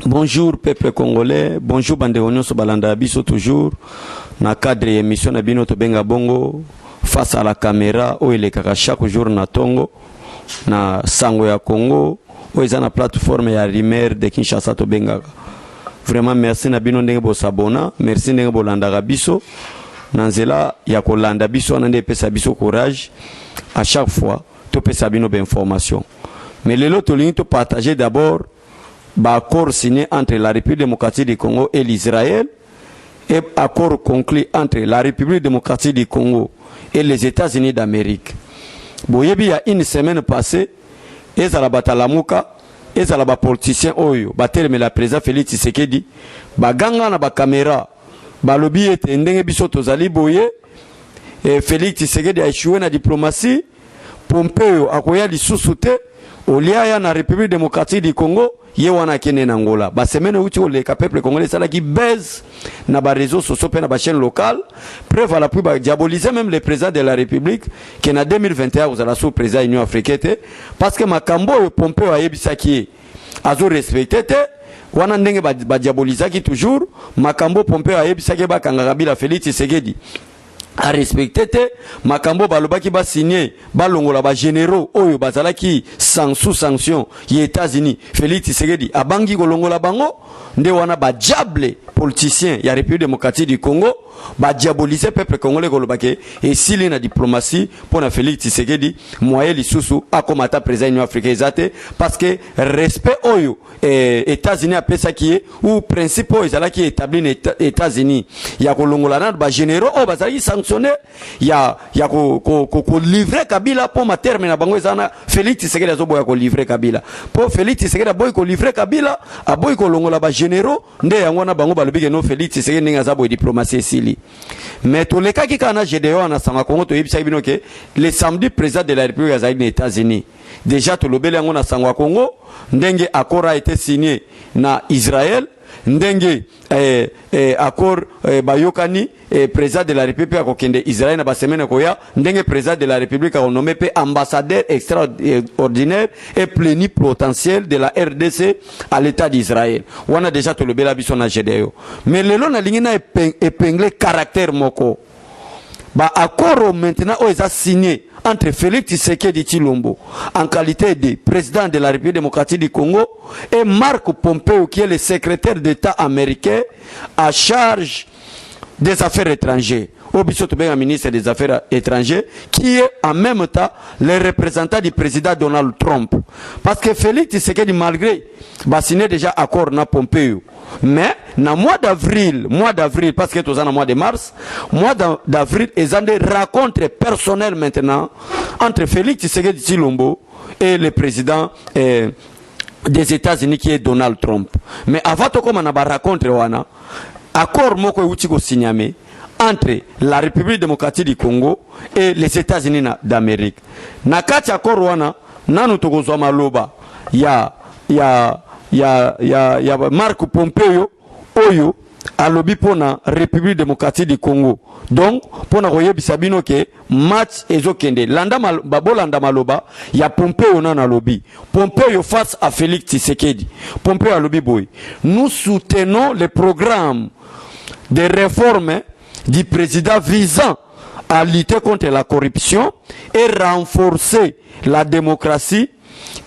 Bonjour peuple congolais, bonjour bande nyonso balanda biso toujours na cadre émission na bino to benga bongo face à la caméra o elekaka chaque jour na tongo na sango ya Congo o eza na plateforme ya Rimer de Kinshasa to benga. Vraiment merci na bino ndenge bo sabona, merci ndenge bo landa biso na nzela ya kolanda biso na ndenge pesa biso courage à chaque fois to pesa bino be information. Mais lelo to lingi to partager d'abord accord signé entre la République démocratique du Congo et l'Israël et accord conclu entre la République démocratique du Congo et les États-Unis d'Amérique. Boyebi il y a une semaine passée, ezala batalamuka, ezala ba politicien oyo, bateleme la président Félix Tshisekedi, baganga na ba caméra, balobi ete ndenge biso tozali boye, et Félix Tshisekedi a échoué na diplomatie, Pompeo akoya lisusu te, Oliaya na République démocratique du Congo, ye wana kene na Angola. Ba semaine uti o le peuple congolais sala qui baise na ba réseaux sociaux pe na ba chaîne locale. Preuve à la plus ba diaboliser même le président de la République qui en 2021 vous allez sous président Union africaine parce que makambo yo Pompeo a yebisaki azo respecté te wana ndenge ba diaboliser qui toujours makambo Pompeo a yebisaki ba kanga Kabila Félix Tshisekedi a respecté te makambo balobaki ba signé balongola ba généraux oyo bazalaki sous sanction les États-Unis Félix Tshisekedi abangi kolongola bango nde wana ba diable politicien ya République démocratique du Congo ba diaboliser peuple congolais kolobake et sili na diplomatie pour na Félix Tshisekedi moyen lisusu akomata président Union africaine zate parce que respect oyo États-Unis a pesa qui ou principe ezalaki établi les États-Unis ya kolongola na ba généraux o bazalaki sanctionné ya ko livrer Kabila pour ma terme na bango ezana Félix Tshisekedi azoboya ko livrer Kabila pour Félix Tshisekedi aboy ko livrer Kabila aboy ko longola ba généraux nde yango na bango balobike no Félix Tshisekedi ninga zabo diplomatie sili mais to le cas qui kana GDO na sanga Congo to yebisa bino ke le samedi président de la République des États-Unis déjà to lobele yango na sanga Congo ndenge accord a été signé na Israël ndenge accord bayokani président de la République a kokende Israël na ba semaine koya ndenge président de la République a nommé ambassadeur extraordinaire et plénipotentiel de la RDC à l'état d'Israël. On a déjà tout le bela biso na GDO. Mais le long na lingina épinglé caractère moko. Ba accord maintenant o eza signé entre Félix Tshisekedi Tshilombo en qualité de président de la République démocratique du Congo et Marc Pompeo qui est le secrétaire d'État américain à charge des affaires étrangères. Obisoto ben ministre des Affaires étrangères qui est en même temps le représentant du président Donald Trump. Parce que Félix Tshisekedi malgré signé déjà accord na Pompeo. Mais dans mois d'avril, parce que tout ça dans mois de mars, mois d'avril, ils ont des rencontres personnelles maintenant entre Félix Tshisekedi Tshilombo et le président des États-Unis qui est Donald Trump. Mais avant tout comme on a rencontré wana, accord moko utiko signamé entre la République démocratique du Congo et les États-Unis d'Amérique. Na kati accord wana nanu tokozwa maloba ya Marc Pompeo oyo alobi pona République démocratique du Congo. Donc pona koyebisa bino ke match ezokende landa babolanda maloba ya Pompeo na alobi Pompeo face à Félix Tshisekedi. Pompeo alobi boy nous soutenons le programme de réforme du président visant à lutter contre la corruption et renforcer la démocratie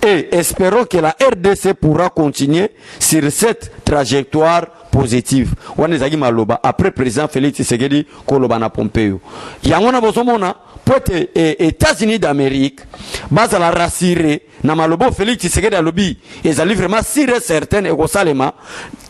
et espérons que la RDC pourra continuer sur cette trajectoire positive. Wanezaki maloba après président Félix Tshisekedi koloba na Pompeo. Yangona bozomona pote États-Unis d'Amérique bazala rassuré na malobo Félix Tshisekedi alobi ezali vraiment sûr et certain et kosalema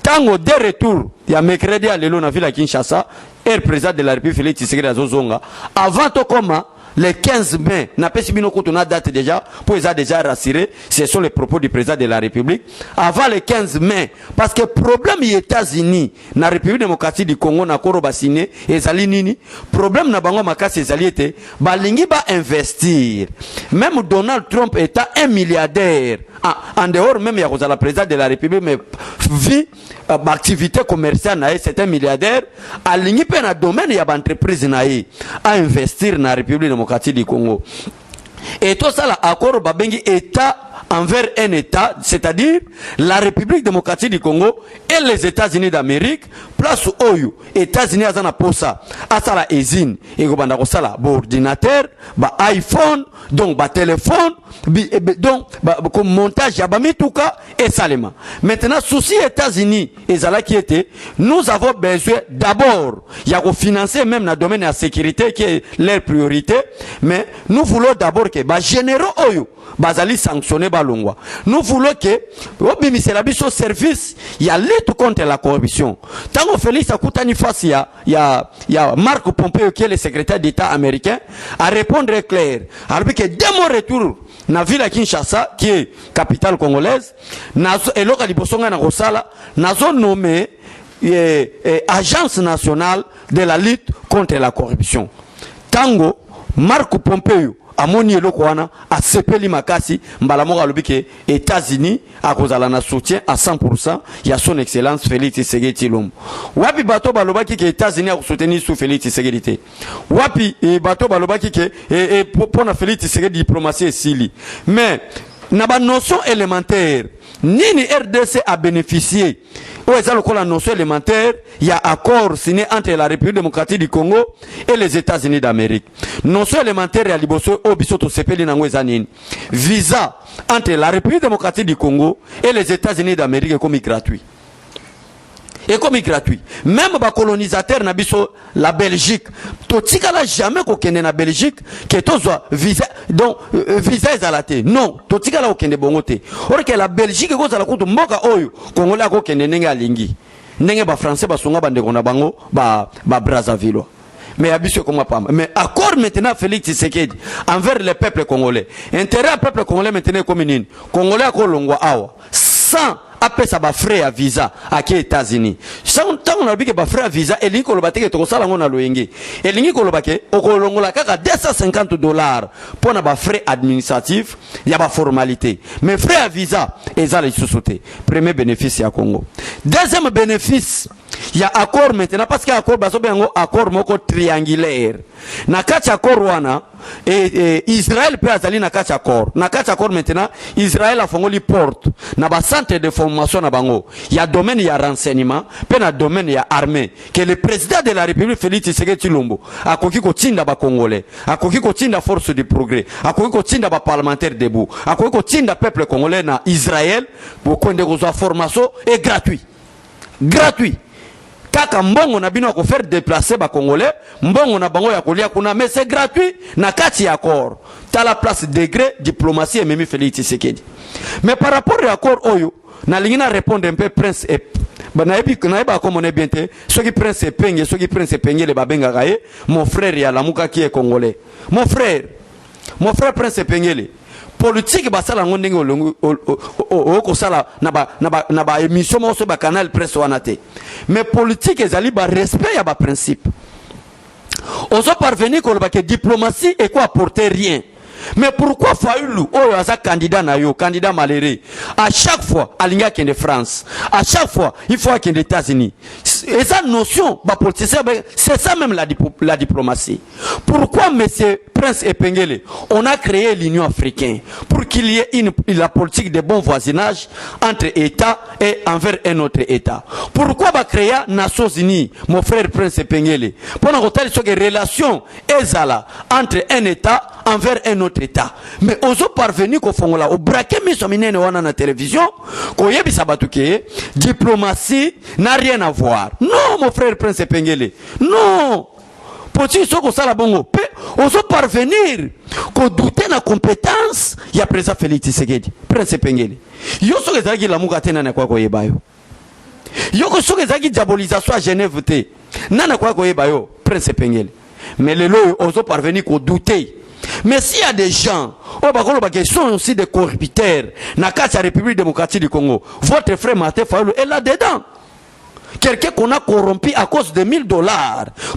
tango de retour ya mercredi à lelo na ville à Kinshasa et président de la République Félix Tshisekedi azozonga avant to koma le 15 mai, n'a pas si bien date déjà, pour les a déjà rassuré, ce sont les propos du président de la République, avant le 15 mai, parce que le problème des États-Unis, dans la République démocratique du Congo, na koro basine, et zali nini, problème na bango makasi zali ete, balingi ba investir. Même Donald Trump étant un milliardaire, en dehors même, il y a la présidente de la République, mais vu l'activité commerciale, c'est un milliardaire, alingi pe na domaine, il y a une entreprise à investir dans la République démocratique du Congo. Et tout ça, l'accord babengi État envers un État, c'est-à-dire la République démocratique du Congo et les États-Unis d'Amérique, place Oyo, États-Unis azana posa, asala ezine, et gobanda kosala, ordinateur, iPhone, donc téléphone, donc comme montage yabami touka et salema. Maintenant, souci États-Unis et Zala qui était, nous avons besoin d'abord, il y a financer même dans le domaine de la sécurité qui est leur priorité, mais nous voulons d'abord que généraux Oyo, bazali sanctionner balongwa. Nous voulons que au service, il y a lutte contre la corruption. Tant que Félix Akutani face il y a Marc Pompeo qui est le secrétaire d'État américain à répondre clair. Alors que dès mon retour na ville à Kinshasa qui est capitale congolaise, nazo eloka libosonga na Rosala, nazo nommé agence nationale de la lutte contre la corruption. Tango Marc Pompeo amoni eloko wana asepeli makasi mbalamoka lobike États-Unis akozala na soutien à 100% ya son excellence Félix Tshisekedi Tshilombo. Wapi bato balobaki ke États-Unis akosoutenir sous Félix Tshisekedi te. Wapi bato balobaki ke pona Félix Tshisekedi diplomatie esili. Mais na ba notion élémentaire nini RDC a bénéficié. La notion élémentaire, il y a accord signé entre la République démocratique du Congo et les États-Unis d'Amérique. Notion élémentaire, il y a liboso obisoto sepeli nangwezanin. Visa entre la République démocratique du Congo et les États-Unis d'Amérique est comme gratuit. Et comme gratuit. Même les colonisateurs nabiso la Belgique, totika la jamais qu'on kende na Belgique que tozo visa donc visa ezalate. Non, totika la okende bongote. Or que la Belgique ko zala kutu mboka oyo Congolais ko kende nenga lingi. Nenge ba français ba songa bande kona bango ba Brazzaville. Mais abiso comme pas. Mais accord maintenant Félix Tshisekedi envers le peuple congolais. Intérêt au peuple congolais maintenant comme une Congolais ko longwa awa sans après ça va frais à visa à qui États-Unis. Sans tant on a dit que va frais à visa et l'ingo le batte que to sala ngona loyenge. Et l'ingo le batte okolongola kaka $250 pour na ba frais administratifs, il y a ba formalité. Mais frais à visa ezala isusute. Premier bénéfice à Congo. Deuxième bénéfice, il y a accord maintenant parce que accord baso bengo accord moko triangulaire. Na kati accord wana Israël peut azali na kati accord. Na kati accord maintenant Israël a fongoli porte na ba centre de formation na bango. Il y a domaine il y a renseignement, pe na domaine il y a armée que le président de la République Félix Tshisekedi Tshilombo akoki ko tinda ba congolais, akoki ko tinda force du progrès, akoki ko tinda ba parlementaire debout, akoki ko tinda peuple congolais na Israël pour konde ko formation est gratuit. Gratuit. Kaka mbongo na bino ko faire déplacer ba congolais mbongo na bango ya kolia kuna mais c'est gratuit na kati ya accord ta la place degré diplomatie et même Félix Tshisekedi. Mais par rapport à accord oyo na lingina répondre un peu prince et banayebi ba comme on est bien te ceux qui prince et penge ceux qui prince et penge le babenga gaé mon frère ya lamuka qui est congolais mon frère prince et pengele politique basala ngondenge ko sala na ba émission mo so ba canal presse wana te mais politique ezali ba respect ya ba principe on se parvenir ko ba que diplomatie et quoi apporter rien. Mais pourquoi Fayoulou, candidat nayo, candidat malheureux, à chaque fois, alinga qui est de France, à chaque fois, il faut qu'il y ait des États-Unis. Et sa notion, c'est ça même la diplomatie. Pourquoi, monsieur Prince Epengele, on a créé l'Union africaine pour qu'il y ait la politique de bon voisinage entre États et envers un autre État. Pourquoi va créer Nations Unies, mon frère Prince Epengele, pour nous retenir sur les relations entre un État envers un autre État. Mais aux autres parvenus qu'on font là, au braquet mis sur minene wana na télévision, qu'on y a bisabatuke, diplomatie n'a rien à voir. Non, mon frère Prince Epengele. Non. Pour-il so ko sala bongo, aux autres parvenir qu'on douter na compétence, il y a président Félix Tshisekedi, Prince Epengele. Yo so kezaki la muka tena na kwa ko yebayo. Yo ko so kezaki diabolisation à Genève te. Nana kwa ko yebayo, Prince Epengele. Mais les lois aux autres parvenir qu'on douter. Mais s'il y a des gens qui sont aussi des corrupteurs, dans la République démocratique du Congo, votre frère Martin Fayulu est là-dedans. Quelqu'un qu'on a corrompu à cause de $1000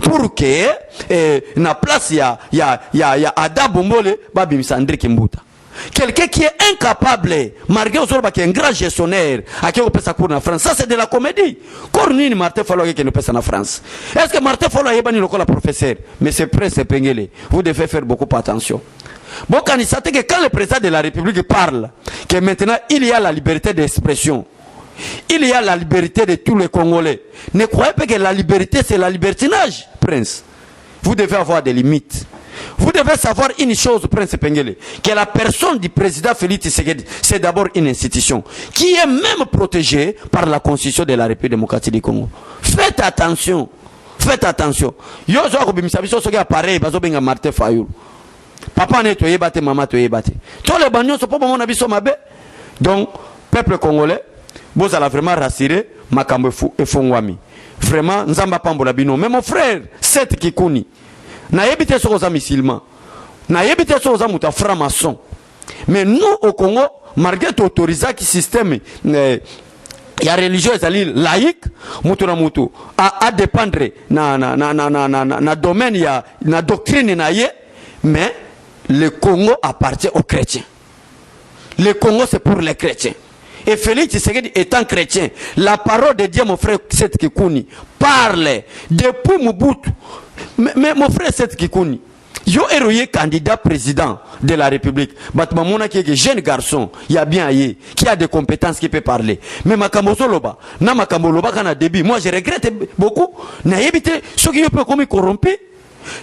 pour que na place il y a Ada Bombole Babi Sandri Kimbuta. Quelqu'un qui est incapable, malgré aujourd'hui qui est un grand gestionnaire, à qui on peut s'accorder en France. Ça c'est de la comédie. Cornine Martin Fayulu qui nous passe en France. Est-ce que Martin Fayulu est banni le professeur? Mais c'est Prince Epengele. Vous devez faire beaucoup attention. Bon, quand il s'attend que quand le président de la République parle, que maintenant il y a la liberté d'expression. Il y a la liberté de tous les Congolais. Ne croyez pas que la liberté c'est la libertinage, Prince. Vous devez avoir des limites. Vous devez savoir une chose, Prince Pengele, que la personne du président Félix Tshisekedi, c'est d'abord une institution qui est même protégée par la Constitution de la République démocratique du Congo. Faites attention. Faites attention. Yo zo ko bimisa biso soki appareil bazo benga Martin Fayulu. Papa ne to yebate, maman to yebate. Tous les bagnos sont pas mon biso mabe. Donc peuple congolais, vous allez vraiment rassurer makambo efongwami. Vraiment nzamba pambola bino. Mais mon frère, Seth Kikuni na yebite sokoza musulman. Na yebite sokoza muta franc-maçon. Mais nous au Congo, malgré l'autorisation qui système il y a religieux laïque mutu na mutu à dépendre na domaine ya na doctrine na ye, mais le Congo appartient aux chrétiens. Le Congo c'est pour les chrétiens. Et Félix Tshisekedi étant chrétien, la parole de Dieu, mon frère Seth Kikuni, parle depuis Mobutu. Mais mon frère Seth Kikuni, yo héroïe candidat président de la République. Batmamona qui est jeune garçon, il y a bien aillé, qui a des compétences, qui peut parler. Mais Makambozo Loba, na Makamboloba kana début, moi je regrette beaucoup. Na yebite, ceux qui peut comme corrompu.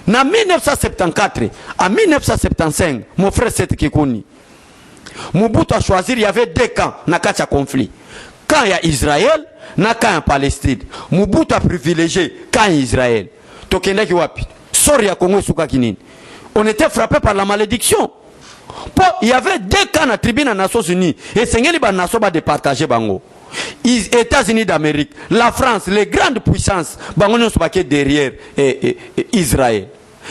Na 1974 à 1975, mon frère Seth Kikuni, Mobutu a choisi, il y avait deux camps, na kacha conflit. Quand il y a Israël, na quand il y a Palestine. Mobutu a privilégié quand il y a Israël. Tokenda ki wapi. Sori ya Congo suka kinini. On était frappé par la malédiction. Il y avait deux camps na tribune des Nations Unies. Et Seigneur ba naso ba départager bango. États-Unis d'Amérique, la France, les grandes puissances, bango nyonso baké derrière Israël.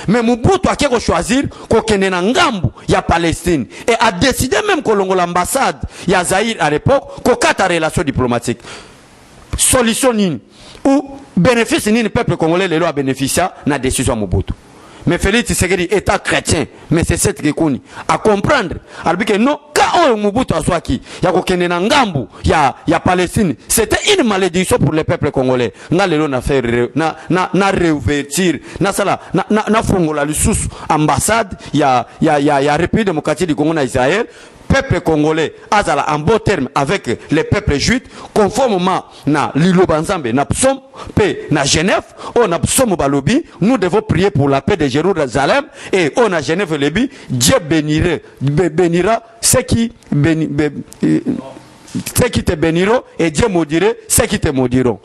Mais Mobutu a qu'à choisir qu'on kende na ngambu ya Palestine et a décidé même que l'ambassade ya Zaïre à l'époque qu'on kata relation diplomatique. Solution nini ou bénéfice nini peuple congolais les lois bénéficia na décision Mobutu. Mais Félix Tshisekedi étant chrétien, mais c'est cette Kikuni à comprendre. Alors que non, quand on Mobutu a soaki, ya kokende na ngambu ya Palestine, c'était une malédiction pour le peuple congolais. Na lelo na faire na réouverture, na sala na fongola le sous ambassade ya République démocratique du Congo na Israël. Peuple congolais azala en bon terme avec les peuples juifs conformément na Lilo Banzambe na psom paix na Genève on a psom balobi nous devons prier pour la paix de Jérusalem et on a Genève lebi Dieu bénira ceux qui te béniront et Dieu maudirait ceux qui te maudiront.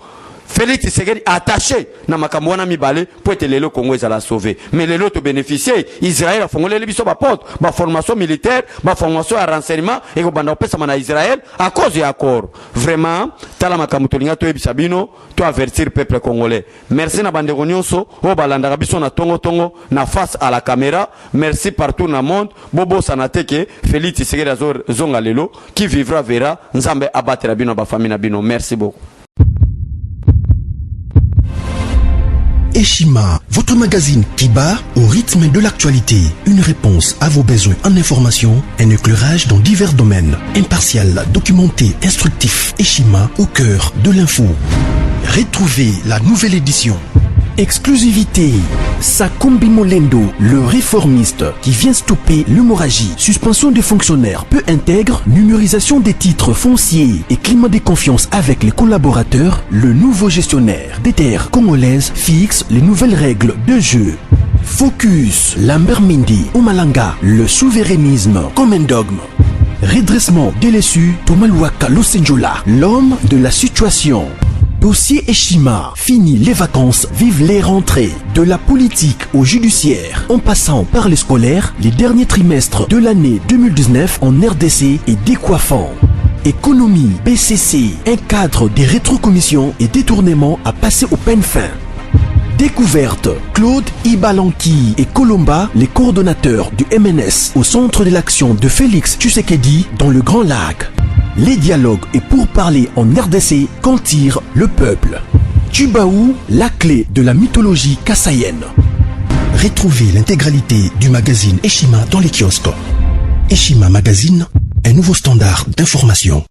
Félix Tshisekedi attaché na makambo wana mibale pour être lelo Congo ezala sauver. Mais lelo to bénéficier Israël a fongolé les biso ba porte, ba formation militaire, ba formation à renseignement et ko banda pesa na Israël à cause ya accord. Vraiment tala makambo to linga to ebisa bino to avertir peuple congolais. Merci na bande nyonso o balanda biso na tongo na face à la caméra. Merci partout na monde. Bobo sanateke Félix Tshisekedi zonga lelo qui vivra verra nzambe abattre bino ba famille na bino. Merci beaucoup. Eshima, votre magazine qui bat au rythme de l'actualité. Une réponse à vos besoins en information, un éclairage dans divers domaines. Impartial, documenté, instructif. Eshima au cœur de l'info. Retrouvez la nouvelle édition. Exclusivité. Sakumbi Molendo, le réformiste qui vient stopper l'hémorragie, suspension des fonctionnaires peu intègre, numérisation des titres fonciers et climat de confiance avec les collaborateurs, le nouveau gestionnaire des terres congolaises fixe les nouvelles règles de jeu. Focus, Lambert Mindi, Omalanga, le souverainisme comme un dogme. Redressement délaissé, Tomaluaka Losenjola, l'homme de la situation. Dossier Eshima, fini les vacances, vive les rentrées. De la politique au judiciaire, en passant par les scolaires, les derniers trimestres de l'année 2019 en RDC est décoiffant. Économie, BCC, un cadre des rétrocommissions et détournements à passer au peine fin. Découverte, Claude Ibalanki et Colomba, les coordonnateurs du MNS au centre de l'action de Félix Tshisekedi dans le Grand Lac. Les dialogues et pourparlers en RDC qu'en tire le peuple. Tubaou, la clé de la mythologie kassaïenne. Retrouvez l'intégralité du magazine Eshima dans les kiosques. Eshima Magazine, un nouveau standard d'information.